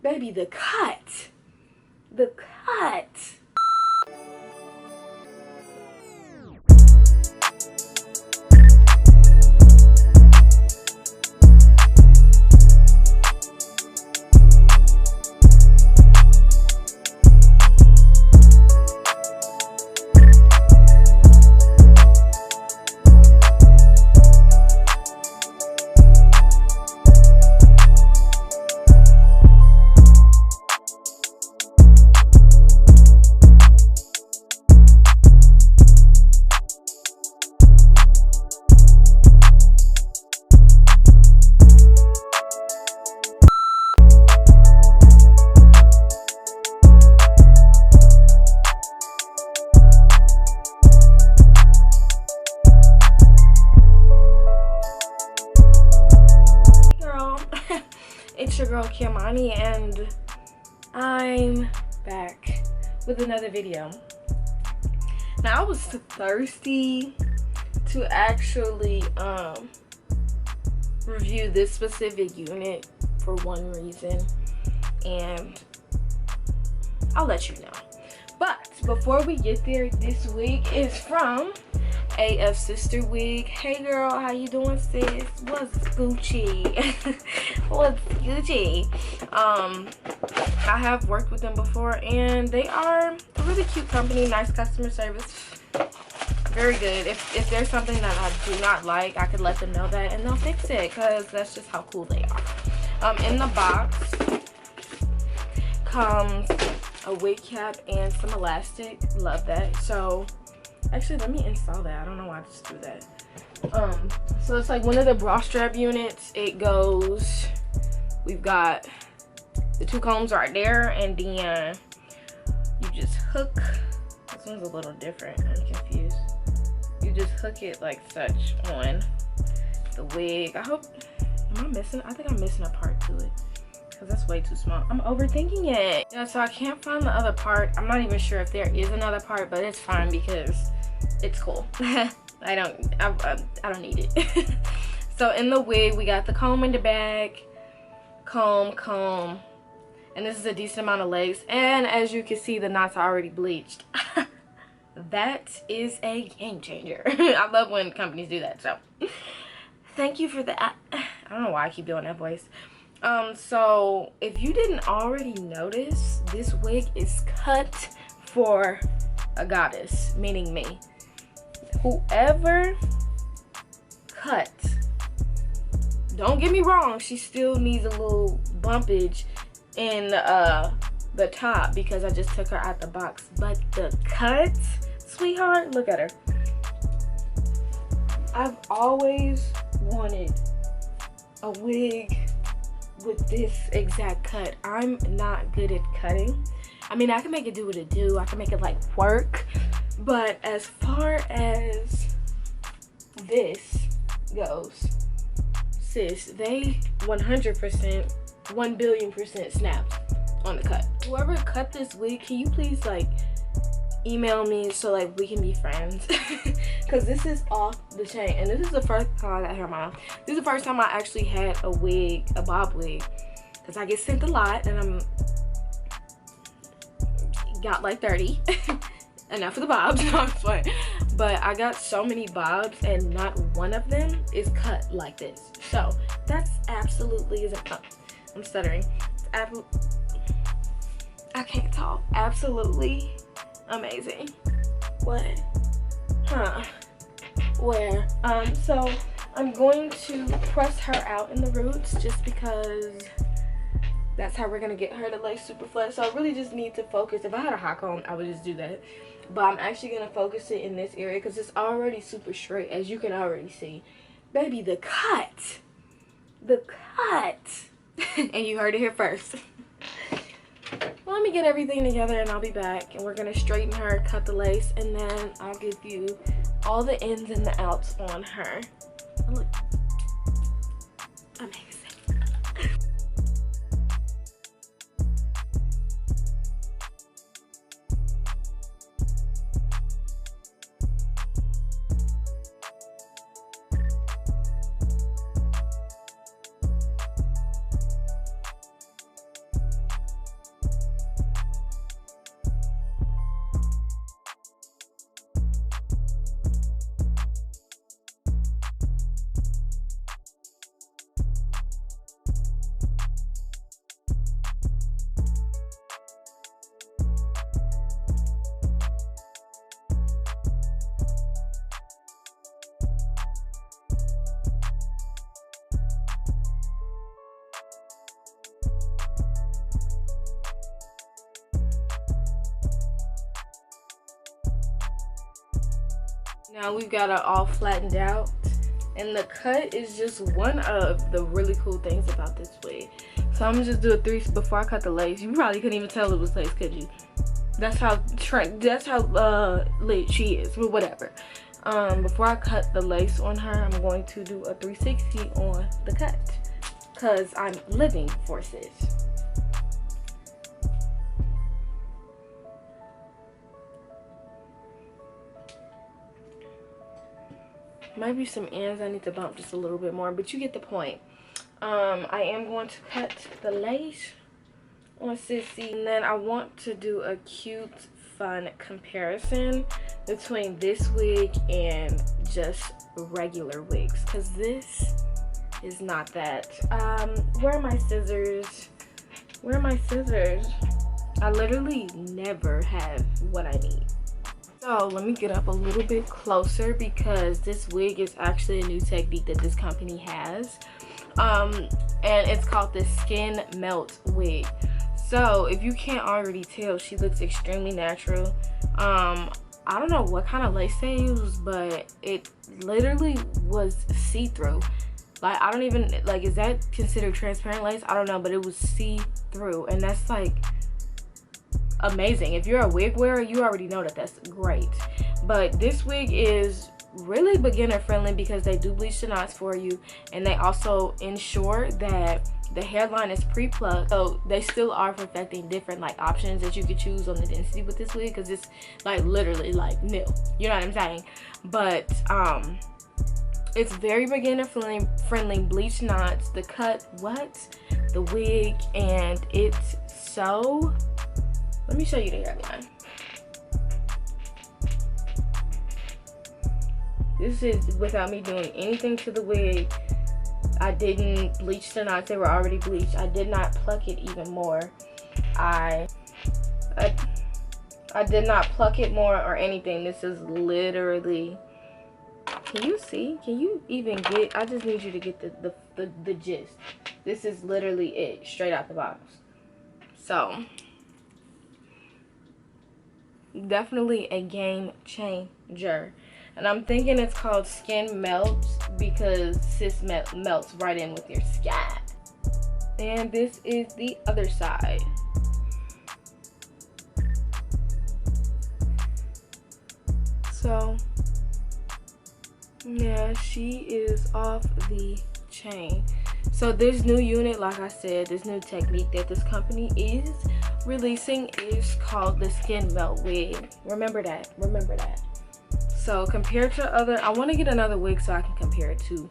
Baby, the cut. The cut. It's your girl Kiamani, and I'm back with another video. Now I was thirsty to actually review this specific unit for one reason, and I'll let you know. But before we get there, this wig is from Afsisterwig. Hey girl, how you doing, sis? What's Gucci? What's Gucci? I have worked with them before, and they are a really cute company. Nice customer service, very good. If there's something that I do not like, I could let them know that and they'll fix it, because that's just how cool they are. In the box comes a wig cap and some elastic. Love that. So actually, let me install that. I don't know why I just threw that. So it's like one of the bra strap units. It goes, we've got the two combs right there, and then you just hook. This one's a little different. I'm confused. You just hook it like such on the wig. I hope, am I missing? I think I'm missing a part to it, because that's way too small. I'm overthinking it. Yeah, so I can't find the other part. I'm not even sure if there is another part, but it's fine because it's cool. I don't need it. So in the wig, we got the comb in the bag. Comb. And this is a decent amount of legs. And as you can see, the knots are already bleached. That is a game changer. I love when companies do that. So thank you for that. I don't know why I keep doing that voice. So if you didn't already notice, this wig is cut for a goddess, meaning me. Whoever cut, don't get me wrong, she still needs a little bumpage in the top, because I just took her out the box. But the cut, sweetheart, look at her. I've always wanted a wig with this exact cut. I'm not good at cutting. I mean, I can make it do what it do. I can make it like work. But as far as this goes, sis, they 100%, 1,000,000,000% snapped on the cut. Whoever cut this wig, can you please like email me so like we can be friends? Because this is off the chain. And this is the first time I got hair in my mouth. This is the first time I actually had a wig, a bob wig, because I get sent a lot and got like 30. Enough of the bobs. No, I'm fine. But I got so many bobs, and not one of them is cut like this. So that's absolutely, I'm stuttering. I can't talk. Absolutely amazing. What? Huh? Where? So I'm going to press her out in the roots, just because that's how we're gonna get her to lay super flat. So I really just need to focus. If I had a hot comb, I would just do that. But I'm actually gonna focus it in this area because it's already super straight, as you can already see. Baby, the cut. The cut. And you heard it here first. Well, let me get everything together and I'll be back. And we're gonna straighten her, cut the lace, and then I'll give you all the ins and the outs on her. Oh, look. Amazing. Now we've got it all flattened out, and the cut is just one of the really cool things about this wig. So I'm gonna just do a 3 before I cut the lace. You probably couldn't even tell it was lace, could you? That's how lit she is, but whatever. Before I cut the lace on her, I'm going to do a 360 on the cut, cause I'm living for sis. Might be some ends I need to bump just a little bit more, but you get the point. I am going to cut the lace on Sissy, and then I want to do a cute, fun comparison between this wig and just regular wigs, because this is not that. Where are my scissors? Where are my scissors? I literally never have what I need. So let me get up a little bit closer, because this wig is actually a new technique that this company has. And it's called the Skin Melt Wig. So if you can't already tell, she looks extremely natural. I don't know what kind of lace they use, but it literally was see-through. Like, I don't even, like, is that considered transparent lace? I don't know, but it was see-through, and that's like amazing. If you're a wig wearer, you already know that that's great. But this wig is really beginner friendly because they do bleach the knots for you, and they also ensure that the hairline is pre-plucked. So they still are perfecting different like options that you could choose on the density with this wig, because it's like literally like new, you know what I'm saying? But it's very beginner friendly, bleach knots, the cut, the wig, and it's so, let me show you the hairline. This is without me doing anything to the wig. I didn't bleach the knots, they were already bleached. I did not pluck it even more. I did not pluck it more or anything. This is literally, can you see? Can you even get, I just need you to get the gist. This is literally it, straight out the box. So, definitely a game changer. And I'm thinking it's called Skin Melt because sis melts right in with your scalp. And this is the other side. So, yeah, she is off the chain. So this new unit, like I said, this new technique that this company is releasing is called the Skin Melt Wig. Remember that. Remember that. So compared to other, I want to get another wig so I can compare it to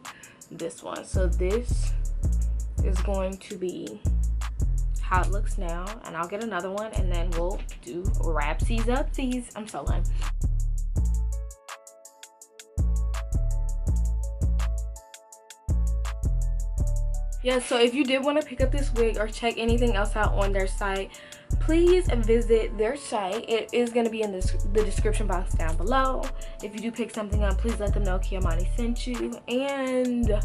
this one. So this is going to be how it looks now, and I'll get another one, and then we'll do rapsies upsies. I'm so lame. Yeah, so if you did want to pick up this wig or check anything else out on their site, please visit their site. It is going to be in the description box down below. If you do pick something up, please let them know Kiamani sent you. And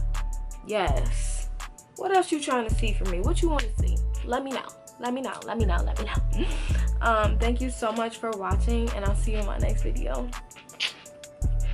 yes, what else you trying to see from me? What you want to see? Let me know. Let me know. Let me know. Let me know. Thank you so much for watching, and I'll see you in my next video.